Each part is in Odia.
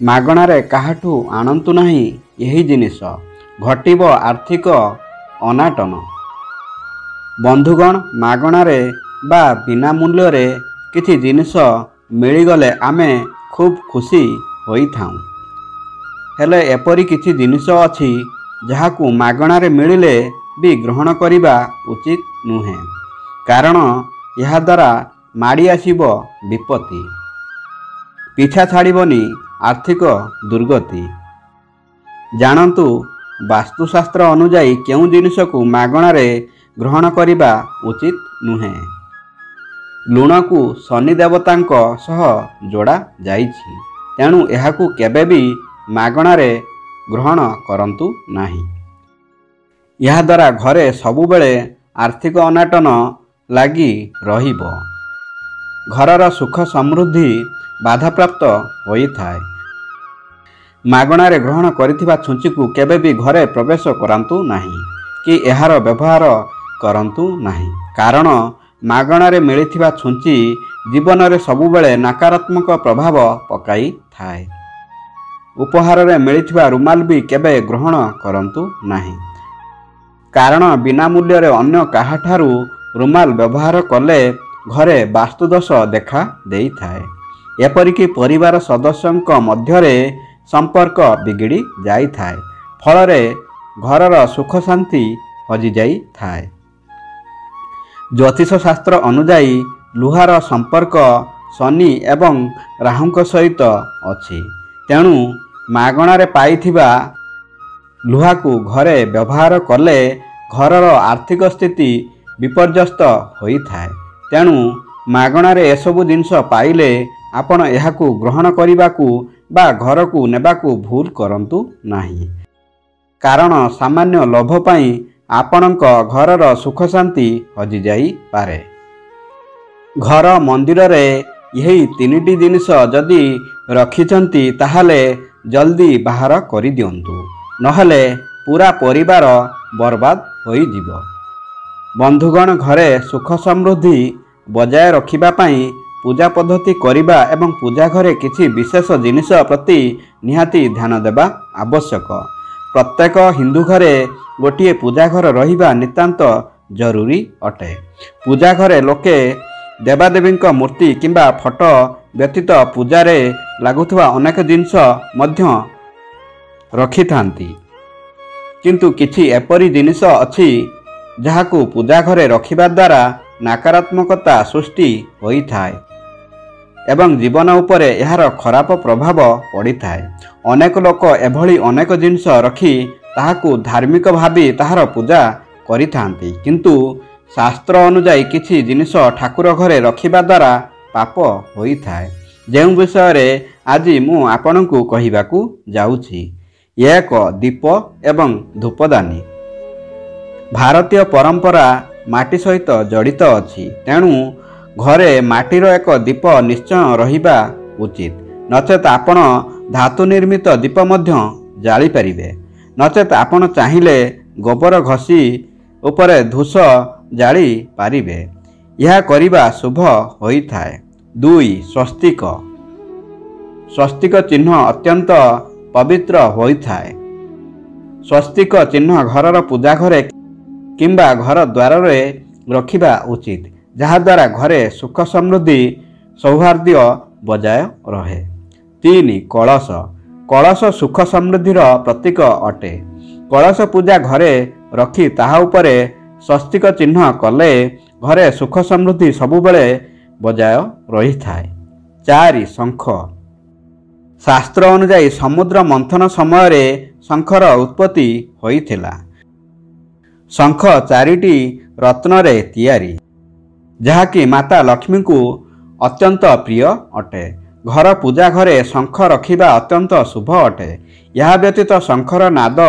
ମାଗଣାରେ କାହାଠୁ ଆଣନ୍ତୁ ନାହିଁ ଏହି ଜିନିଷ, ଘଟିବ ଆର୍ଥିକ ଅନାଟନ। ବନ୍ଧୁଗଣ, ମାଗଣାରେ ବା ବିନା ମୂଲ୍ୟରେ କିଛି ଜିନିଷ ମିଳିଗଲେ ଆମେ ଖୁବ୍ ଖୁସି ହୋଇଥାଉଁ। ହେଲେ ଏପରି କିଛି ଜିନିଷ ଅଛି ଯାହାକୁ ମାଗଣାରେ ମିଳିଲେ ବି ଗ୍ରହଣ କରିବା ଉଚିତ ନୁହେଁ, କାରଣ ଏହାଦ୍ୱାରା ମାଡ଼ି ଆସିବ ବିପତ୍ତି, ପିଛା ଛାଡ଼ିବନି ଆର୍ଥିକ ଦୁର୍ଗତି। ଜାଣନ୍ତୁ, ବାସ୍ତୁଶାସ୍ତ୍ର ଅନୁଯାୟୀ କେଉଁ ଜିନିଷକୁ ମାଗଣାରେ ଗ୍ରହଣ କରିବା ଉଚିତ ନୁହେଁ। ଲୁଣକୁ ଶନି ଦେବତାଙ୍କ ସହ ଯୋଡ଼ା ଯାଇଛି, ତେଣୁ ଏହାକୁ କେବେ ବି ମାଗଣାରେ ଗ୍ରହଣ କରନ୍ତୁ ନାହିଁ। ଏହାଦ୍ୱାରା ଘରେ ସବୁବେଳେ ଆର୍ଥିକ ଅନାଟନ ଲାଗି ରହିବ, ଘରର ସୁଖ ସମୃଦ୍ଧି ବାଧାପ୍ରାପ୍ତ ହୋଇଥାଏ। ମାଗଣାରେ ଗ୍ରହଣ କରିଥିବା ଛୁଞ୍ଚିକୁ କେବେ ବି ଘରେ ପ୍ରବେଶ କରାନ୍ତୁ ନାହିଁ କି ଏହାର ବ୍ୟବହାର କରନ୍ତୁ ନାହିଁ, କାରଣ ମାଗଣାରେ ମିଳିଥିବା ଛୁଞ୍ଚି ଜୀବନରେ ସବୁବେଳେ ନକାରାତ୍ମକ ପ୍ରଭାବ ପକାଇଥାଏ। ଉପହାରରେ ମିଳିଥିବା ରୁମାଲ ବି କେବେ ଗ୍ରହଣ କରନ୍ତୁ ନାହିଁ, କାରଣ ବିନା ମୂଲ୍ୟରେ ଅନ୍ୟ କାହାଠାରୁ ରୁମାଲ ବ୍ୟବହାର କଲେ ଘରେ ବାସ୍ତୁଦୋଷ ଦେଖା ଦେଇଥାଏ। ଏପରିକି ପରିବାର ସଦସ୍ୟଙ୍କ ମଧ୍ୟରେ ସମ୍ପର୍କ ବିଗିଡ଼ି ଯାଇଥାଏ, ଫଳରେ ଘରର ସୁଖ ଶାନ୍ତି ହଜିଯାଇଥାଏ। ଜ୍ୟୋତିଷ ଶାସ୍ତ୍ର ଅନୁଯାୟୀ ଲୁହାର ସମ୍ପର୍କ ଶନି ଏବଂ ରାହୁଙ୍କ ସହିତ ଅଛି, ତେଣୁ ମାଗଣାରେ ପାଇଥିବା ଲୁହାକୁ ଘରେ ବ୍ୟବହାର କଲେ ଘରର ଆର୍ଥିକ ସ୍ଥିତି ବିପର୍ଯ୍ୟସ୍ତ ହୋଇଥାଏ। ତେଣୁ ମାଗଣାରେ ଏସବୁ ଜିନିଷ ପାଇଲେ ଆପଣ ଏହାକୁ ଗ୍ରହଣ କରିବାକୁ ବା ଘରକୁ ନେବାକୁ ଭୁଲ କରନ୍ତୁ ନାହିଁ, କାରଣ ସାମାନ୍ୟ ଲୋଭ ପାଇଁ ଆପଣଙ୍କ ଘରର ସୁଖ ଶାନ୍ତି ହଜିଯାଇପାରେ। ଘର ମନ୍ଦିରରେ ଏହି ତିନିଟି ଜିନିଷ ଯଦି ରଖିଛନ୍ତି ତାହେଲେ ଜଲ୍ଦି ବାହାର କରିଦିଅନ୍ତୁ, ନହେଲେ ପୁରା ପରିବାର ବର୍ବାଦ ହୋଇଯିବ। ବନ୍ଧୁଗଣ, ଘରେ ସୁଖ ସମୃଦ୍ଧି ବଜାୟ ରଖିବା ପାଇଁ ପୂଜା ପଦ୍ଧତି କରିବା ଏବଂ ପୂଜା ଘରେ କିଛି ବିଶେଷ ଜିନିଷ ପ୍ରତି ନିହାତି ଧ୍ୟାନ ଦେବା ଆବଶ୍ୟକ। ପ୍ରତ୍ୟେକ ହିନ୍ଦୁ ଘରେ ଗୋଟିଏ ପୂଜା ଘର ରହିବା ନିତାନ୍ତ ଜରୁରୀ ଅଟେ। ପୂଜା ଘରେ ଲୋକେ ଦେବାଦେବୀଙ୍କ ମୂର୍ତ୍ତି କିମ୍ବା ଫଟୋ ବ୍ୟତୀତ ପୂଜାରେ ଲାଗୁଥିବା ଅନେକ ଜିନିଷ ମଧ୍ୟ ରଖିଥାନ୍ତି, କିନ୍ତୁ କିଛି ଏପରି ଜିନିଷ ଅଛି ଯାହାକୁ ପୂଜା ଘରେ ରଖିବା ଦ୍ୱାରା ନକାରାତ୍ମକତା ସୃଷ୍ଟି ହୋଇଥାଏ ଏବଂ ଜୀବନ ଉପରେ ଏହାର ଖରାପ ପ୍ରଭାବ ପଡ଼ିଥାଏ। ଅନେକ ଲୋକ ଏଭଳି ଅନେକ ଜିନିଷ ରଖି ତାହାକୁ ଧାର୍ମିକ ଭାବି ତାହାର ପୂଜା କରିଥାନ୍ତି, କିନ୍ତୁ ଶାସ୍ତ୍ର ଅନୁଯାୟୀ କିଛି ଜିନିଷ ଠାକୁର ଘରେ ରଖିବା ଦ୍ୱାରା ପାପ ହୋଇଥାଏ, ଯେଉଁ ବିଷୟରେ ଆଜି ମୁଁ ଆପଣଙ୍କୁ କହିବାକୁ ଯାଉଛି। ଏକ ଦୀପ ଏବଂ ଧୂପଦାନୀ। ଭାରତୀୟ ପରମ୍ପରା ମାଟି ସହିତ ଜଡ଼ିତ ଅଛି, ତେଣୁ ଘରେ ମାଟିର ଏକ ଦୀପ ନିଶ୍ଚୟ ରହିବା ଉଚିତ। ନଚେତ ଆପଣ ଧାତୁ ନିର୍ମିତ ଦୀପ ମଧ୍ୟ ଜାଳିପାରିବେ, ନଚେତ ଆପଣ ଚାହିଁଲେ ଗୋବର ଘଷି ଉପରେ ଧୂସ ଜାଳି ପାରିବେ। ଏହା କରିବା ଶୁଭ ହୋଇଥାଏ। 2. ସ୍ୱସ୍ତିକ। ସ୍ୱସ୍ତିକ ଚିହ୍ନ ଅତ୍ୟନ୍ତ ପବିତ୍ର ହୋଇଥାଏ। ସ୍ୱସ୍ତିକ ଚିହ୍ନ ଘରର ପୂଜା ଘରେ କିମ୍ବା ଘର ଦ୍ୱାରରେ ରଖିବା ଉଚିତ, ଯାହାଦ୍ୱାରା ଘରେ ସୁଖ ସମୃଦ୍ଧି ସୌହାର୍ଦ୍ଦ୍ୟ ବଜାୟ ରହେ। 3. କଳସ। କଳସ ସୁଖ ସମୃଦ୍ଧିର ପ୍ରତୀକ ଅଟେ। କଳସ ପୂଜା ଘରେ ରଖି ତାହା ଉପରେ ସ୍ୱସ୍ତିକ ଚିହ୍ନ କଲେ ଘରେ ସୁଖ ସମୃଦ୍ଧି ସବୁବେଳେ ବଜାୟ ରହିଥାଏ। 4. ଶଙ୍ଖ। ଶାସ୍ତ୍ର ଅନୁଯାୟୀ ସମୁଦ୍ର ମନ୍ଥନ ସମୟରେ ଶଙ୍ଖର ଉତ୍ପତ୍ତି ହୋଇଥିଲା। ଶଙ୍ଖ 4ଟି ରତ୍ନରେ ତିଆରି, ଯାହାକି ମାତା ଲକ୍ଷ୍ମୀଙ୍କୁ ଅତ୍ୟନ୍ତ ପ୍ରିୟ ଅଟେ। ଘର ପୂଜା ଘରେ ଶଙ୍ଖ ରଖିବା ଅତ୍ୟନ୍ତ ଶୁଭ ଅଟେ। ଏହା ବ୍ୟତୀତ ଶଙ୍ଖର ନାଦ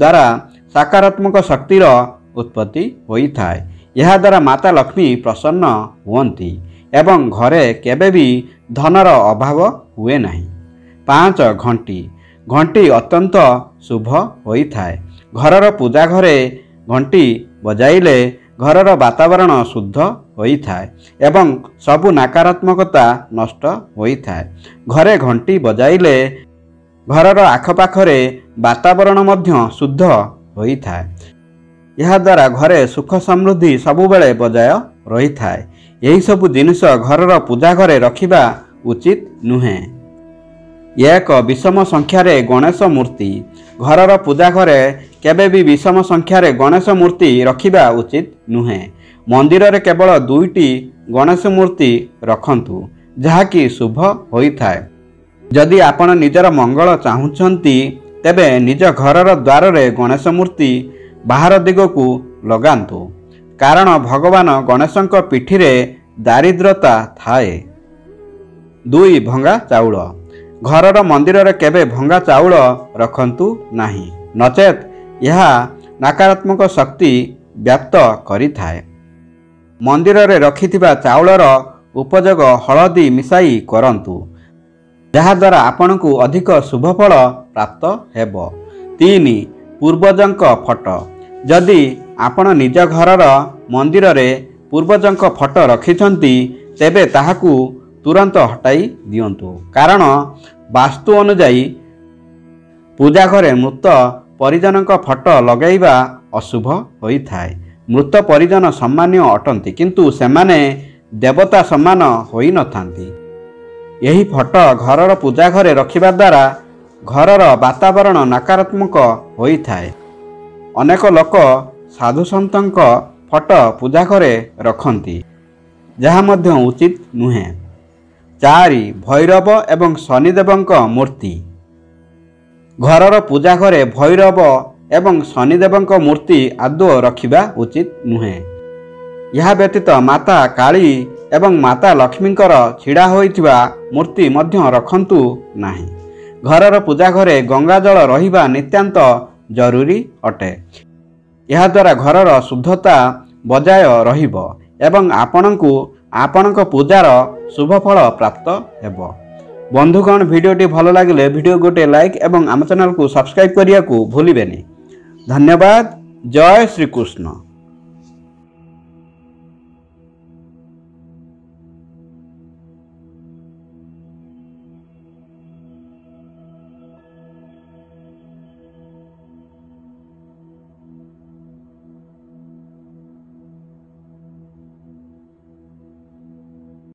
ଦ୍ୱାରା ସକାରାତ୍ମକ ଶକ୍ତିର ଉତ୍ପତ୍ତି ହୋଇଥାଏ। ଏହାଦ୍ୱାରା ମାତା ଲକ୍ଷ୍ମୀ ପ୍ରସନ୍ନ ହୁଅନ୍ତି ଏବଂ ଘରେ କେବେ ବି ଧନର ଅଭାବ ହୁଏ ନାହିଁ। 5. ଘଣ୍ଟି। ଘଣ୍ଟି ଅତ୍ୟନ୍ତ ଶୁଭ ହୋଇଥାଏ। ଘରର ପୂଜା ଘରେ ଘଣ୍ଟି ବଜାଇଲେ ଘରର ବାତାବରଣ ଶୁଦ୍ଧ ହୋଇଥାଏ ଏବଂ ସବୁ ନକାରାତ୍ମକତା ନଷ୍ଟ ହୋଇଥାଏ। ଘରେ ଘଣ୍ଟି ବଜାଇଲେ ଘରର ଆଖପାଖରେ ବାତାବରଣ ମଧ୍ୟ ଶୁଦ୍ଧ ହୋଇଥାଏ। ଏହାଦ୍ୱାରା ଘରେ ସୁଖ ସମୃଦ୍ଧି ସବୁବେଳେ ବଜାୟ ରହିଥାଏ। ଏହିସବୁ ଜିନିଷ ଘରର ପୂଜା ଘରେ ରଖିବା ଉଚିତ ନୁହେଁ। ଏକ ବିଷମ ସଂଖ୍ୟାରେ ଗଣେଶ ମୂର୍ତ୍ତି। ଘରର ପୂଜା ଘରେ କେବେ ବି ବିଷମ ସଂଖ୍ୟାରେ ଗଣେଶ ମୂର୍ତ୍ତି ରଖିବା ଉଚିତ ନୁହେଁ। ମନ୍ଦିରରେ କେବଳ 2ଟି ଗଣେଶ ମୂର୍ତ୍ତି ରଖନ୍ତୁ, ଯାହାକି ଶୁଭ ହୋଇଥାଏ। ଯଦି ଆପଣ ନିଜର ମଙ୍ଗଳ ଚାହୁଁଛନ୍ତି, ତେବେ ନିଜ ଘରର ଦ୍ୱାରରେ ଗଣେଶ ମୂର୍ତ୍ତି ବାହାର ଦିଗକୁ ଲଗାନ୍ତୁ, କାରଣ ଭଗବାନ ଗଣେଶଙ୍କ ପିଠିରେ ଦାରିଦ୍ରତା ଥାଏ। 2. ଭଙ୍ଗା ଚାଉଳ। ଘରର ମନ୍ଦିରରେ କେବେ ଭଙ୍ଗା ଚାଉଳ ରଖନ୍ତୁ ନାହିଁ, ନଚେତ୍ ଏହା ନକାରାତ୍ମକ ଶକ୍ତି ବ୍ୟାପ୍ତ କରିଥାଏ। ମନ୍ଦିରରେ ରଖିଥିବା ଚାଉଳର ଉପଯୋଗ ହଳଦୀ ମିଶାଇ କରନ୍ତୁ, ଯାହାଦ୍ୱାରା ଆପଣଙ୍କୁ ଅଧିକ ଶୁଭଫଳ ପ୍ରାପ୍ତ ହେବ। 3. ପୂର୍ବଜଙ୍କ ଫଟୋ। ଯଦି ଆପଣ ନିଜ ଘରର ମନ୍ଦିରରେ ପୂର୍ବଜଙ୍କ ଫଟୋ ରଖିଛନ୍ତି, ତେବେ ତାହାକୁ ତୁରନ୍ତ ହଟାଇ ଦିଅନ୍ତୁ, କାରଣ ବାସ୍ତୁ ଅନୁଯାୟୀ ପୂଜା ଘରେ ମୃତ ପରିଜନଙ୍କ ଫଟୋ ଲଗାଇବା ଅଶୁଭ ହୋଇଥାଏ। ମୃତ ପରିଜନ ସମ୍ମାନୀୟ ଅଟନ୍ତି, କିନ୍ତୁ ସେମାନେ ଦେବତା ସମାନ ହୋଇନଥାନ୍ତି। ଏହି ଫଟୋ ଘରର ପୂଜା ଘରେ ରଖିବା ଦ୍ୱାରା ଘରର ବାତାବରଣ ନକାରାତ୍ମକ ହୋଇଥାଏ। ଅନେକ ଲୋକ ସାଧୁସନ୍ଥଙ୍କ ଫଟୋ ପୂଜା ଘରେ ରଖନ୍ତି, ଯାହା ମଧ୍ୟ ଉଚିତ ନୁହେଁ। 4. ଭୈରବ ଏବଂ ଶନିଦେବଙ୍କ ମୂର୍ତ୍ତି। ଘରର ପୂଜା ଘରେ ଭୈରବ ଏବଂ ଶନିଦେବଙ୍କ ମୂର୍ତ୍ତି ଆଦୌ ରଖିବା ଉଚିତ ନୁହେଁ। ଏହା ବ୍ୟତୀତ ମାତା କାଳୀ ଏବଂ ମାତା ଲକ୍ଷ୍ମୀଙ୍କର ଛିଡ଼ା ହୋଇଥିବା ମୂର୍ତ୍ତି ମଧ୍ୟ ରଖନ୍ତୁ ନାହିଁ। ଘରର ପୂଜା ଘରେ ଗଙ୍ଗା ଜଳ ରହିବା ନିତାନ୍ତ ଜରୁରୀ ଅଟେ। ଏହାଦ୍ୱାରା ଘରର ଶୁଦ୍ଧତା ବଜାୟ ରହିବ ଏବଂ ଆପଣଙ୍କୁ ଆପଣଙ୍କ ପୂଜାର ଶୁଭଫଳ ପ୍ରାପ୍ତ ହେବ। ବନ୍ଧୁଗଣ, ଭିଡ଼ିଓଟି ଭଲ ଲାଗିଲେ ଭିଡ଼ିଓ ଗୋଟିଏ ଲାଇକ୍ ଏବଂ ଆମ ଚ୍ୟାନେଲକୁ ସବସ୍କ୍ରାଇବ୍ କରିବାକୁ ଭୁଲିବେନି। ଧନ୍ୟବାଦ। ଜୟ ଶ୍ରୀକୃଷ୍ଣ।